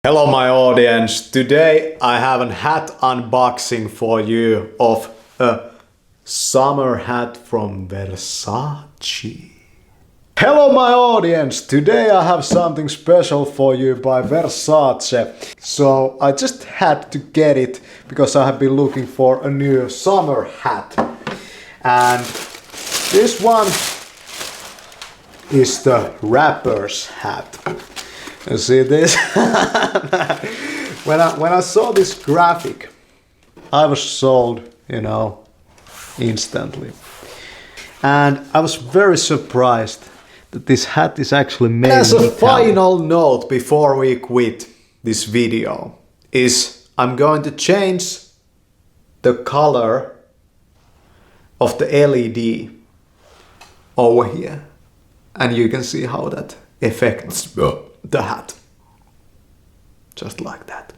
Hello my audience, today I have a hat unboxing for you of a summer hat from Versace. Hello my audience, today I have something special for you by Versace. So I just had to get it because I have been looking for a new summer hat. And this one is the rapper's hat. You see this? When I saw this graphic, I was sold, instantly. And I was very surprised that this hat is actually made in Italy. As a final note before we quit this video is I'm going to change the color of the LED over here. And you can see how that affects the hat. Just like that.